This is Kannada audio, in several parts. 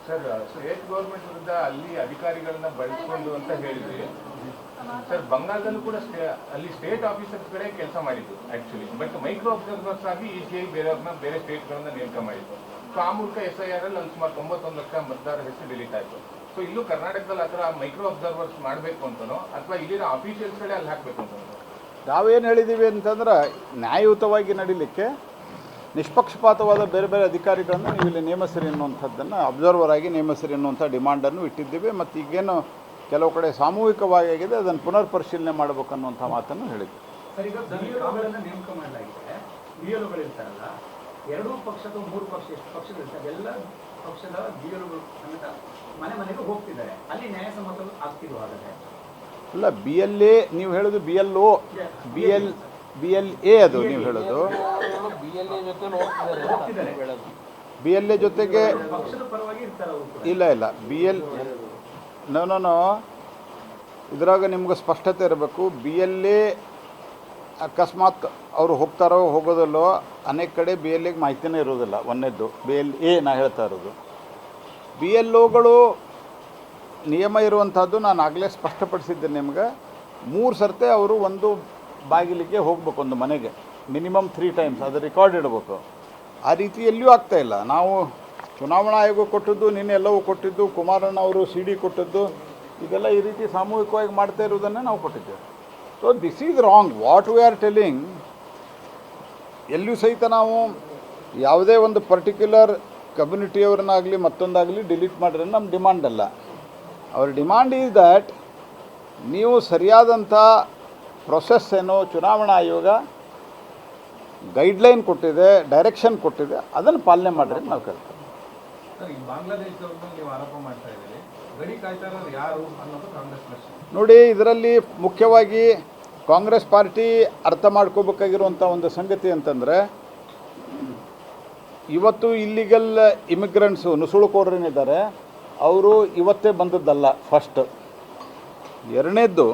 ಸರ್ ಸ್ಟೇಟ್ ಗೌರ್ಮೆಂಟ್ ವಿರುದ್ಧ ಅಲ್ಲಿ ಅಧಿಕಾರಿಗಳನ್ನ ಬಳಸಿಕೊಂಡು ಅಂತ ಹೇಳಿದ್ವಿ ಸರ್. ಬಂಗಾಳದಲ್ಲೂ ಕೂಡ ಅಲ್ಲಿ ಸ್ಟೇಟ್ ಆಫೀಸರ್ಸ್ ಕಡೆ ಕೆಲಸ ಮಾಡಿದ್ದು ಆಕ್ಚುಲಿ, ಬಟ್ ಮೈಕ್ರೋ ಅಬ್ಸರ್ವರ್ಸ್ ಆಗಿ ಈಸಿಯಾಗಿ ಬೇರೆಯವ್ರನ್ನ ಬೇರೆ ಸ್ಟೇಟ್ಗಳನ್ನ ನೇಮಕ ಮಾಡಿದ್ದು. ಸೊ ಆ ಮೂಲಕ SIR ಅಲ್ಲಿ ಸುಮಾರು 91 ಲಕ್ಷ ಮತದಾರರ ಹೆಸರು ಡಿಲೀಟ್ ಆಯಿತು. ಸೊ ಇಲ್ಲೂ ಕರ್ನಾಟಕದಲ್ಲಿ ಆ ಥರ ಮೈಕ್ರೋ ಅಬ್ಸರ್ವರ್ಸ್ ಮಾಡಬೇಕು ಅಂತನೋ ಅಥವಾ ಇಲ್ಲಿನ ಆಫೀಷಿಯಲ್ಸ್ಗಳೇ ಅಲ್ಲಿ ಹಾಕಬೇಕು ಅಂತನೋ? ನಾವೇನು ಹೇಳಿದ್ದೀವಿ ಅಂತಂದ್ರೆ ನ್ಯಾಯಯುತವಾಗಿ ನಡೀಲಿಕ್ಕೆ ನಿಷ್ಪಕ್ಷಪಾತವಾದ ಬೇರೆ ಬೇರೆ ಅಧಿಕಾರಿಗಳನ್ನು ನೀವು ಇಲ್ಲಿ ನೇಮಿಸಿರಿ ಅನ್ನುವಂಥದ್ದನ್ನು ಅಬ್ಸರ್ವರ್ ಆಗಿ ನೇಮಿಸಿರಿ ಅನ್ನುವಂಥ ಡಿಮಾಂಡನ್ನು ಇಟ್ಟಿದ್ದೀವಿ. ಮತ್ತು ಈಗೇನು ಕೆಲವು ಕಡೆ ಸಾಮೂಹಿಕವಾಗಿ ಆಗಿದೆ, ಅದನ್ನು ಪುನರ್ ಪರಿಶೀಲನೆ ಮಾಡಬೇಕು ಅನ್ನುವಂಥ ಮಾತನ್ನು ಹೇಳಿದ್ವಿ. ಸರ್, ಈಗ BLOಗಳನ್ನು ನೇಮಕ ಮಾಡಲಾಗಿದೆ. BLOಗಳಿರ್ತಾರಲ್ಲ, 2 ಪಕ್ಷ ಅಥವಾ 3 ಪಕ್ಷ ಎಷ್ಟು ಪಕ್ಷಗಳಿರ್ತಾರೆ, ಎಲ್ಲ ಪಕ್ಷದ BLOಗಳು ಸಮೇತ ಮನೆ ಮನೆಗೆ ಹೋಗ್ತಿದ್ದಾರೆ. ಅಲ್ಲಿ ನ್ಯಾಯಸಮ್ಮತ ಆಗ್ತಿರುವ ಹಾಗಾದ್ರೆ ಅಲ್ಲ, BLA ನೀವು ಹೇಳೋದು BLO BLA ಅದು ನೀವು ಹೇಳೋದು BLA ಜೊತೆಗೆ ಪಕ್ಷದ ಪರವಾಗಿ ಇರ್ತಾರೆ ಅವರು. ಇಲ್ಲ ನೋ ಇದ್ರಾಗ ನಿಮ್ಗೆ ಸ್ಪಷ್ಟತೆ ಇರಬೇಕು. BLA ಅಕಸ್ಮಾತ್ ಅವರು ಹೋಗ್ತಾರೋ ಹೋಗೋದಲ್ಲೋ ಅನೇಕ ಕಡೆ BLAಗೆ ಮಾಹಿತಿನೇ ಇರೋದಿಲ್ಲ. ಒಂದನೇದ್ದು BLA ನಾ ಹೇಳ್ತಾ ಇರೋದು. BLOಗಳು ನಿಯಮ ಇರುವಂಥದ್ದು ನಾನು ಆಗಲೇ ಸ್ಪಷ್ಟಪಡಿಸಿದ್ದೆ ನಿಮ್ಗೆ. 3 ಸರ್ತೆ ಅವರು ಒಂದು ಬಾಗಿಲಿಗೆ ಹೋಗ್ಬೇಕು, ಒಂದು ಮನೆಗೆ ಮಿನಿಮಮ್ 3 ಟೈಮ್ಸ್, ಅದು ರೆಕಾರ್ಡ್ ಇಡಬೇಕು. ಆ ರೀತಿ ಎಲ್ಲಿಯೂ ಆಗ್ತಾಯಿಲ್ಲ. ನಾವು ಚುನಾವಣಾ ಆಯೋಗ ಕೊಟ್ಟದ್ದು, ನಿನ್ನೆ ಎಲ್ಲವೂ ಕೊಟ್ಟಿದ್ದು, ಕುಮಾರಣ್ಣ ಅವರು CD ಕೊಟ್ಟದ್ದು, ಇದೆಲ್ಲ ಈ ರೀತಿ ಸಾಮೂಹಿಕವಾಗಿ ಮಾಡ್ತಾ ಇರೋದನ್ನೇ ನಾವು ಕೊಟ್ಟಿದ್ದೇವೆ. So this is wrong what we are telling. ಎಲ್ಲಿಯೂ ಸಹಿತ ನಾವು ಯಾವುದೇ ಒಂದು ಪರ್ಟಿಕ್ಯುಲರ್ ಕಮ್ಯುನಿಟಿಯವ್ರನ್ನಾಗಲಿ ಮತ್ತೊಂದಾಗಲಿ ಡಿಲೀಟ್ ಮಾಡಿದ್ರೆ ನಮ್ಮ ಡಿಮಾಂಡ್ ಅಲ್ಲ. ಅವರ ಡಿಮಾಂಡ್ ಈಸ್ ದ್ಯಾಟ್ ನೀವು ಸರಿಯಾದಂಥ ಪ್ರೊಸೆಸ್ ಏನು ಚುನಾವಣಾ ಆಯೋಗ ಗೈಡ್ಲೈನ್ ಕೊಟ್ಟಿದೆ, ಡೈರೆಕ್ಷನ್ ಕೊಟ್ಟಿದೆ, ಅದನ್ನು ಪಾಲನೆ ಮಾಡಿದ್ರೆ ನಾವು ಕೇಳ್ತೇವೆ. ಸರ್, ಈ ಬಾಂಗ್ಲಾದೇಶದವ್ರನ್ನ ನೀವು ಆರೋಪ ಮಾಡ್ತಾ ಇದ್ದೀರಿ, ಗಡಿ ಕಾಯ್ತಾ ಇರೋರು ಯಾರು ಅನ್ನೋದು ಕಾಂಗ್ರೆಸ್ ಪ್ರಶ್ನೆ. ನೋಡಿ, ಇದರಲ್ಲಿ ಮುಖ್ಯವಾಗಿ ಕಾಂಗ್ರೆಸ್ ಪಾರ್ಟಿ ಅರ್ಥ ಮಾಡ್ಕೋಬೇಕಾಗಿರುವಂಥ ಒಂದು ಸಂಗತಿ ಅಂತಂದರೆ, ಇವತ್ತು ಇಲ್ಲಿಗಲ್ ಇಮಿಗ್ರೆಂಟ್ಸು ನುಸುಳುಕೋರರೇನಿದ್ದಾರೆ ಅವರು ಇವತ್ತೇ ಬಂದದ್ದಲ್ಲ. ಫಸ್ಟ್. ಎರಡನೇದ್ದು,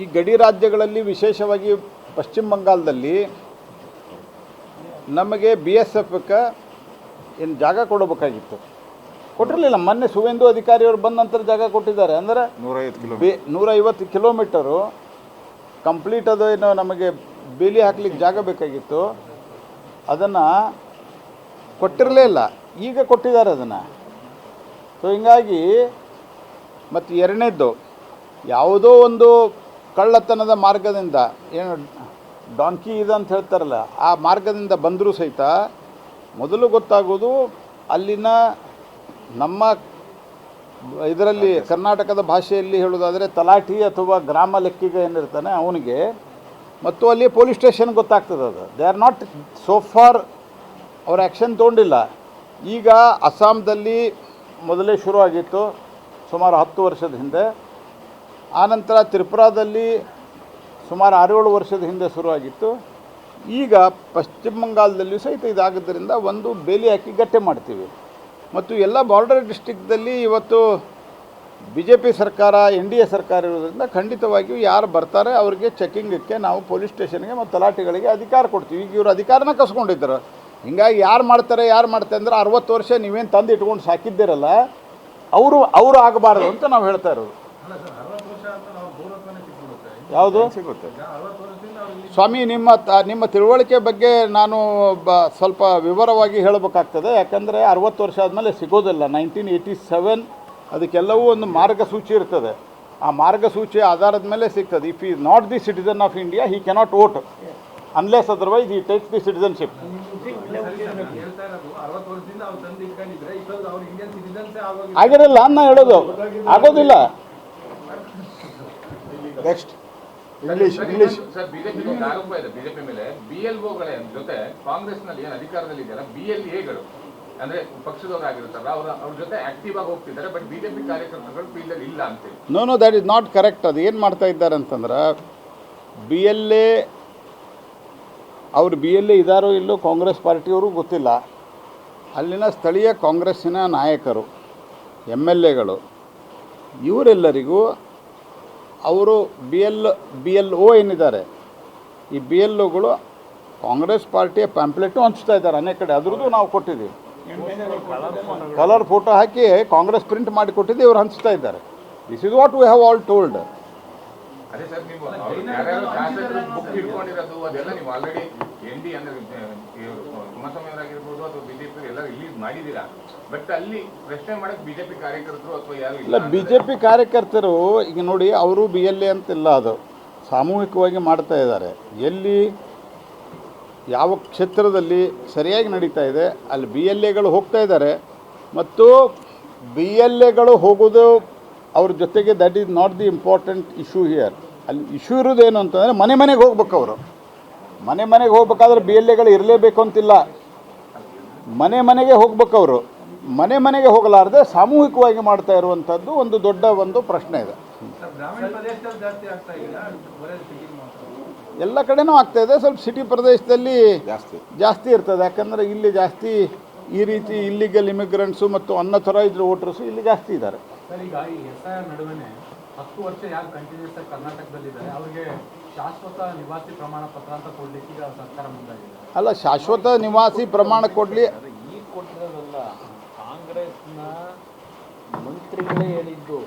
ಈ ಗಡಿ ರಾಜ್ಯಗಳಲ್ಲಿ ವಿಶೇಷವಾಗಿ ಪಶ್ಚಿಮ ಬಂಗಾಳದಲ್ಲಿ ನಮಗೆ BSFಕ್ಕೆ ಏನು ಜಾಗ ಕೊಡಬೇಕಾಗಿತ್ತು, ಕೊಟ್ಟಿರಲಿಲ್ಲ. ಮೊನ್ನೆ ಸುವೇಂದು ಅಧಿಕಾರಿಯವರು ಬಂದ ನಂತರ ಜಾಗ ಕೊಟ್ಟಿದ್ದಾರೆ. ಅಂದರೆ 150 ಕಿಲೋಮೀಟರು ಕಂಪ್ಲೀಟ್ ಅದು ಏನು ನಮಗೆ ಬೇಲಿ ಹಾಕ್ಲಿಕ್ಕೆ ಜಾಗ ಬೇಕಾಗಿತ್ತು, ಅದನ್ನು ಕೊಟ್ಟಿರಲೇ ಇಲ್ಲ. ಈಗ ಕೊಟ್ಟಿದ್ದಾರೆ ಅದನ್ನು. ಸೊ ಹಿಂಗಾಗಿ, ಮತ್ತು ಎರಡನೇದ್ದು, ಯಾವುದೋ ಒಂದು ಕಳ್ಳತನದ ಮಾರ್ಗದಿಂದ, ಏನು ಡಾಂಕಿ ಇದೆ ಅಂತ ಹೇಳ್ತಾರಲ್ಲ, ಆ ಮಾರ್ಗದಿಂದ ಬಂದರೂ ಸಹಿತ ಮೊದಲು ಗೊತ್ತಾಗೋದು ಅಲ್ಲಿನ ನಮ್ಮ ಇದರಲ್ಲಿ ಕರ್ನಾಟಕದ ಭಾಷೆಯಲ್ಲಿ ಹೇಳೋದಾದರೆ ತಲಾಟಿ ಅಥವಾ ಗ್ರಾಮ ಲೆಕ್ಕಿಗ ಏನಿರ್ತಾನೆ ಅವನಿಗೆ, ಮತ್ತು ಅಲ್ಲಿ ಪೊಲೀಸ್ ಸ್ಟೇಷನ್ ಗೊತ್ತಾಗ್ತದೆ. ಅದು they are not so for ಅವ್ರ ಆ್ಯಕ್ಷನ್ ತೊಗೊಂಡಿಲ್ಲ. ಈಗ ಅಸ್ಸಾಂದಲ್ಲಿ ಮೊದಲೇ ಶುರುವಾಗಿತ್ತು ಸುಮಾರು 10 ವರ್ಷದ ಹಿಂದೆ. ಆನಂತರ ತ್ರಿಪುರಾದಲ್ಲಿ ಸುಮಾರು 6-7 ವರ್ಷದ ಹಿಂದೆ ಶುರುವಾಗಿತ್ತು. ಈಗ ಪಶ್ಚಿಮ ಬಂಗಾಳದಲ್ಲಿಯೂ ಸಹಿತ ಇದಾಗೋದ್ರಿಂದ ಒಂದು ಬೇಲಿ ಹಾಕಿ ಗಟ್ಟೆ ಮಾಡ್ತೀವಿ. ಮತ್ತು ಎಲ್ಲ ಬಾರ್ಡರ್ ಡಿಸ್ಟ್ರಿಕ್ದಲ್ಲಿ ಇವತ್ತು BJP ಸರ್ಕಾರ, NDA ಸರ್ಕಾರ ಇರೋದ್ರಿಂದ ಖಂಡಿತವಾಗಿಯೂ ಯಾರು ಬರ್ತಾರೆ ಅವ್ರಿಗೆ ಚೆಕಿಂಗಕ್ಕೆ ನಾವು ಪೊಲೀಸ್ ಸ್ಟೇಷನ್ಗೆ ಮತ್ತು ತಲಾಟಿಗಳಿಗೆ ಅಧಿಕಾರ ಕೊಡ್ತೀವಿ. ಈಗ ಇವರು ಅಧಿಕಾರನ ಕಸ್ಕೊಂಡಿದ್ದಾರೆ. ಹಿಂಗಾಗಿ ಯಾರು ಮಾಡ್ತಾರೆ ಅಂದರೆ 60 ವರ್ಷ ನೀವೇನು ತಂದು ಇಟ್ಕೊಂಡು ಸಾಕಿದ್ದೀರಲ್ಲ, ಅವರು ಆಗಬಾರ್ದು ಅಂತ ನಾವು ಹೇಳ್ತಾ ಇರೋದು. ಯಾವುದು ಸಿಗುತ್ತೆ ಸ್ವಾಮಿ, ನಿಮ್ಮ ತಿಳುವಳಿಕೆ ಬಗ್ಗೆ ನಾನು ಸ್ವಲ್ಪ ವಿವರವಾಗಿ ಹೇಳಬೇಕಾಗ್ತದೆ. ಯಾಕಂದರೆ 60 ವರ್ಷ ಆದಮೇಲೆ ಸಿಗೋದಿಲ್ಲ. 1987 ಅದಕ್ಕೆಲ್ಲವೂ ಒಂದು ಮಾರ್ಗಸೂಚಿ ಇರ್ತದೆ. ಆ ಮಾರ್ಗಸೂಚಿ ಆಧಾರದ ಮೇಲೆ ಸಿಗ್ತದೆ. If is not the citizen of India, he cannot vote unless otherwise he takes the citizenship. ಆಗಿರಲ್ಲ ಅನ್ನ ಹೇಳೋದು, ಆಗೋದಿಲ್ಲ. ನೆಕ್ಸ್ಟ್ ಇಂಗ್ಲಿಷ್ ಸರ್, ಬಿಜೆಪಿ ಆರೋಪ ಇದೆ ಬಿಜೆಪಿ ಮೇಲೆ. BLOಗಳ ಜೊತೆ ಕಾಂಗ್ರೆಸ್ನಲ್ಲಿ ಏನು ಅಧಿಕಾರದಲ್ಲಿ ಇದೆಯಲ್ಲ, BLAಗಳು ಅಂದ್ರೆ ಪಕ್ಷದವರಾಗಿರ್ತಾರಲ್ಲ, ಅವ್ರ ಜೊತೆ ಆಕ್ಟಿವ್ ಆಗಿ ಹೋಗ್ತಿದ್ದಾರೆ. ಬಟ್ BJP ಕಾರ್ಯಕರ್ತರುಗಳು ಫೀಲ್ಡಲ್ಲಿ ಇಲ್ಲ ಅಂತೇಳಿ. No, that is not correct. ಅದು ಏನು ಮಾಡ್ತಾ ಇದ್ದಾರೆ ಅಂತಂದ್ರೆ, BLA ಅವರು BLA ಇದ್ದಾರೋ ಇಲ್ಲೋ ಕಾಂಗ್ರೆಸ್ ಪಾರ್ಟಿಯವರು ಗೊತ್ತಿಲ್ಲ. ಅಲ್ಲಿನ ಸ್ಥಳೀಯ ಕಾಂಗ್ರೆಸ್ಸಿನ ನಾಯಕರು, MLAಗಳು, ಇವರೆಲ್ಲರಿಗೂ ಅವರು BLO ಏನಿದ್ದಾರೆ, ಈ BLOಗಳು ಕಾಂಗ್ರೆಸ್ ಪಾರ್ಟಿಯ ಪ್ಯಾಂಪ್ಲೆಟು ಹಂಚ್ತಾ ಇದ್ದಾರೆ ಅನೇಕ ಕಡೆ. ಅದ್ರದ್ದು ನಾವು ಕೊಟ್ಟಿದ್ದೀವಿ. ಕಲರ್ ಫೋಟೋ ಹಾಕಿ ಕಾಂಗ್ರೆಸ್ ಪ್ರಿಂಟ್ ಮಾಡಿ ಕೊಟ್ಟಿದ್ದು ಇವ್ರು ಹಂಚ್ತಾ ಇದ್ದಾರೆ. This is what we have all told. ಅದೇ ಸರ್, ನೀವು ಯಾರ್ಯಾರು ಶಾಸಕರು ಬುಕ್ ಇಟ್ಕೊಂಡಿರೋದು ಅದೆಲ್ಲ ನೀವು ಆಲ್ರೆಡಿ ND ಅಂದ್ರೆ ಕುಮಾರಸ್ವಾಮಿ ಅವರಾಗಿರ್ಬೋದು ಅಥವಾ ಬಿಜೆಪಿ ಎಲ್ಲ ರಿಲೀಸ್ ಮಾಡಿದ್ದೀರಾ. ಬಟ್ ಅಲ್ಲಿ ಪ್ರಶ್ನೆ ಮಾಡಕ್ ಬಿಜೆಪಿ ಕಾರ್ಯಕರ್ತರು ಅಥವಾ ಯಾರು ಇಲ್ಲ, BJP ಕಾರ್ಯಕರ್ತರು ಈಗ ನೋಡಿ, ಅವರು BLA ಅಂತಿಲ್ಲ, ಅದು ಸಾಮೂಹಿಕವಾಗಿ ಮಾಡ್ತಾ ಇದ್ದಾರೆ. ಎಲ್ಲಿ ಯಾವ ಕ್ಷೇತ್ರದಲ್ಲಿ ಸರಿಯಾಗಿ ನಡೀತಾ ಇದೆ ಅಲ್ಲಿ BLAಗಳು ಹೋಗ್ತಾ ಇದ್ದಾರೆ. ಮತ್ತು BLAಗಳು ಹೋಗೋದು ಅವ್ರ ಜೊತೆಗೆ that is not the important issue here. ಅಲ್ಲಿ ಇಶ್ಯೂ ಇರೋದೇನು ಅಂತಂದರೆ ಮನೆಗೆ ಹೋಗ್ಬೇಕು. ಅವರು ಮನೆಗೆ ಹೋಗ್ಬೇಕಾದ್ರೆ BLAಗಳು ಇರಲೇಬೇಕು ಅಂತಿಲ್ಲ. ಮನೆಗೆ ಹೋಗ್ಬೇಕು. ಅವರು ಮನೆಗೆ ಹೋಗಲಾರದೆ ಸಾಮೂಹಿಕವಾಗಿ ಮಾಡ್ತಾ ಇರುವಂಥದ್ದು ಒಂದು ದೊಡ್ಡ ಒಂದು ಪ್ರಶ್ನೆ ಇದೆ. ಎಲ್ಲ ಕಡೆನೂ ಆಗ್ತಾ ಇದೆ. ಸ್ವಲ್ಪ ಸಿಟಿ ಪ್ರದೇಶದಲ್ಲಿ ಜಾಸ್ತಿ ಇರ್ತದೆ. ಯಾಕಂದರೆ ಇಲ್ಲಿ ಜಾಸ್ತಿ ಈ ರೀತಿ ಇಲ್ಲಿಗಲ್ ಇಮಿಗ್ರೆಂಟ್ಸು ಮತ್ತು ಅನ್ಅಥರೈಸ್ಡ್ ವೋಟರ್ಸು ಇಲ್ಲಿ ಜಾಸ್ತಿ ಇದ್ದಾರೆ. ಸರ್, ಈಗ ಈ SIR ನಡುವೆ 10 ವರ್ಷ ಯಾರು ಕಂಟಿನ್ಯೂಸ್ ಆಗಿ ಕರ್ನಾಟಕದಲ್ಲಿದ್ದಾರೆ ಅವರಿಗೆ ಶಾಶ್ವತ ನಿವಾಸಿ ಪ್ರಮಾಣ ಪತ್ರ ಅಂತ ಕೊಡ್ಲಿಕ್ಕೆ ಈಗ ಸರ್ಕಾರ ಮುಂದಾಗಿದೆ. ಅಲ್ಲ, ಶಾಶ್ವತ ನಿವಾಸಿ ಪ್ರಮಾಣ ಕೊಡಲಿ. ಈಗ ಕೊಟ್ಟಿರೋದಲ್ಲ, ಕಾಂಗ್ರೆಸ್ನ ಮಂತ್ರಿಗಳೇ ಹೇಳಿದ್ದು.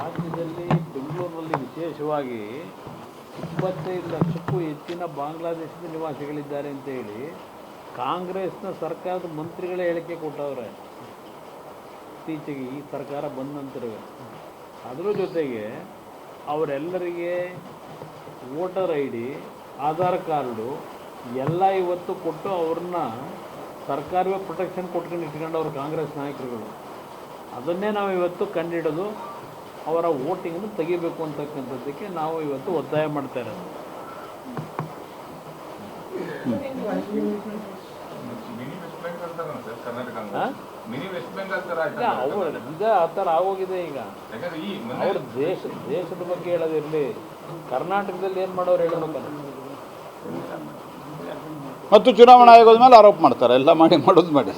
ರಾಜ್ಯದಲ್ಲಿ ಬೆಂಗಳೂರಿನಲ್ಲಿ ವಿಶೇಷವಾಗಿ 25 ಲಕ್ಷಕ್ಕೂ ಹೆಚ್ಚಿನ ಬಾಂಗ್ಲಾದೇಶದ ನಿವಾಸಿಗಳಿದ್ದಾರೆ ಅಂತ ಹೇಳಿ ಕಾಂಗ್ರೆಸ್ನ ಸರ್ಕಾರದ ಮಂತ್ರಿಗಳೇ ಹೇಳಿಕೆ ಕೊಟ್ಟವ್ರೆ ಇತ್ತೀಚೆಗೆ, ಈ ಸರ್ಕಾರ ಬಂದ ನಂತರವೇ. ಅದರ ಜೊತೆಗೆ ಅವರೆಲ್ಲರಿಗೆ ವೋಟರ್ ID, ಆಧಾರ್ ಕಾರ್ಡು ಎಲ್ಲ ಇವತ್ತು ಕೊಟ್ಟು ಅವ್ರನ್ನ ಸರ್ಕಾರವೇ ಪ್ರೊಟೆಕ್ಷನ್ ಕೊಟ್ಕೊಂಡು ಇಟ್ಕೊಂಡವ್ರು ಕಾಂಗ್ರೆಸ್ ನಾಯಕರುಗಳು. ಅದನ್ನೇ ನಾವು ಇವತ್ತು ಕಂಡಿಡೋದು, ಅವರ ವೋಟಿಂಗನ್ನು ತೆಗಿಬೇಕು ಅಂತಕ್ಕಂಥದ್ದಕ್ಕೆ ನಾವು ಇವತ್ತು ಒತ್ತಾಯ ಮಾಡ್ತಾ ಇರೋದು. ಮಿನಿ ವೆಸ್ಟ್ ಬೆಂಗಾಲ್ ತರ ಈಗ ಆ ಥರ ಆಗೋಗಿದೆ. ಈಗ ಅವ್ರ ದೇಶದ ಬಗ್ಗೆ ಹೇಳೋದಿರಲಿ, ಕರ್ನಾಟಕದಲ್ಲಿ ಏನು ಮಾಡೋರು ಹೇಳಬೇಕಲ್ಲ. ಮತ್ತು ಚುನಾವಣಾ ಆಯೋಗದ ಮೇಲೆ ಆರೋಪ ಮಾಡ್ತಾರೆ, ಎಲ್ಲ ಮಾಡೋದು ಮಾಡಿ.